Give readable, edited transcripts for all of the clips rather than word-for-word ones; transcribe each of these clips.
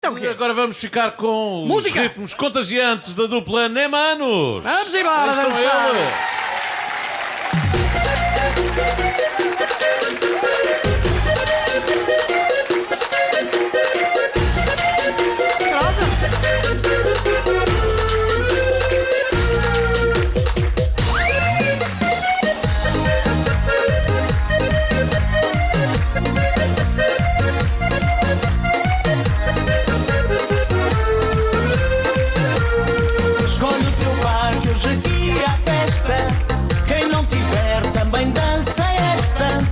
Então o quê? Agora vamos ficar com os Música. ritmos contagiantes da dupla Nemanos. Vamos embora Estão dançar. eles. Escolhe o teu par que hoje aqui há festa. Quem não tiver também dança esta.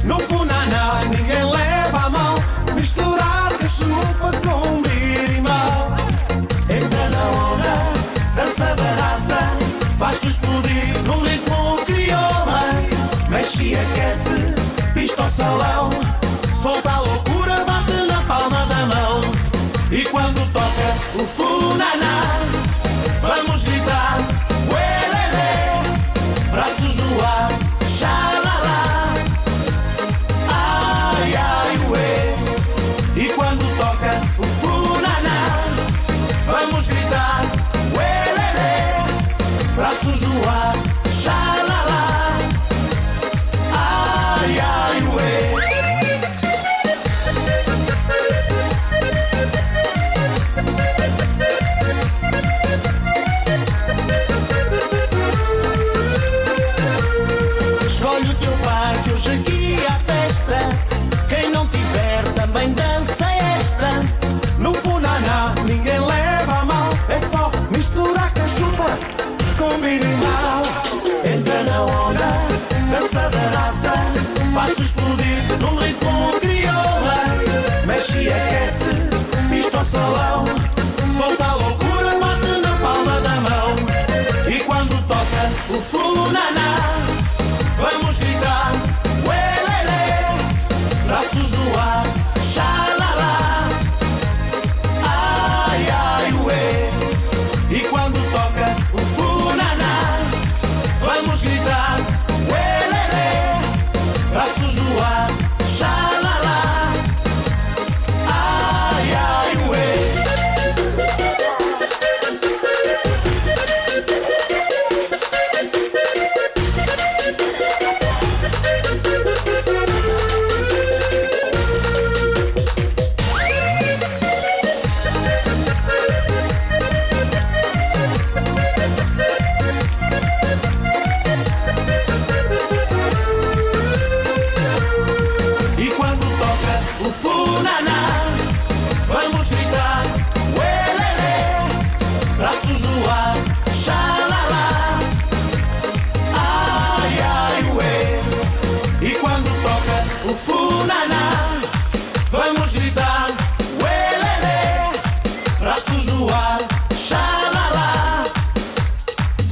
No funaná ninguém leva a mão. Misturar cachupa com birimbau. Entra na onda, dança da raça. Faz-se explodir num ritmo crioula. Mexe e aquece, pista ao salão. Solta a loucura, bate na palma da mão. E quando toca o funaná, vamos gritar, uelele, braços no ar, xalala, ai, ai, ué. E quando toca o funaná, vamos gritar, uelele, braços no ar, xalala, ai, ai, ué. Escolhe o teu par que hoje aqui há festa. Quem não tiver também dança esta. No funaná ninguém leva a mão. É só misturar cachupa com birimbau. Entra na onda, dança da raça. Faz-se explodir num ritmo crioula. Mexe e aquece, pista ao salão. Solta a loucura, bate na palma da mão. E quando toca o funaná, vamos gritar, uelele, braços no ar, xalala, ai, ai, ué. E quando toca o funaná, vamos gritar, uelele, braços no ar, xalala, ai, ai, ué. E quando toca o funaná, vamos gritar, uelele, braços no ar, xalala, ai, ai, ué. E quando toca o funaná, vamos gritar, uelele, braços no ar, xalala,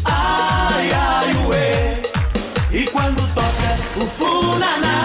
ai, ai, ué. E quando toca o funaná,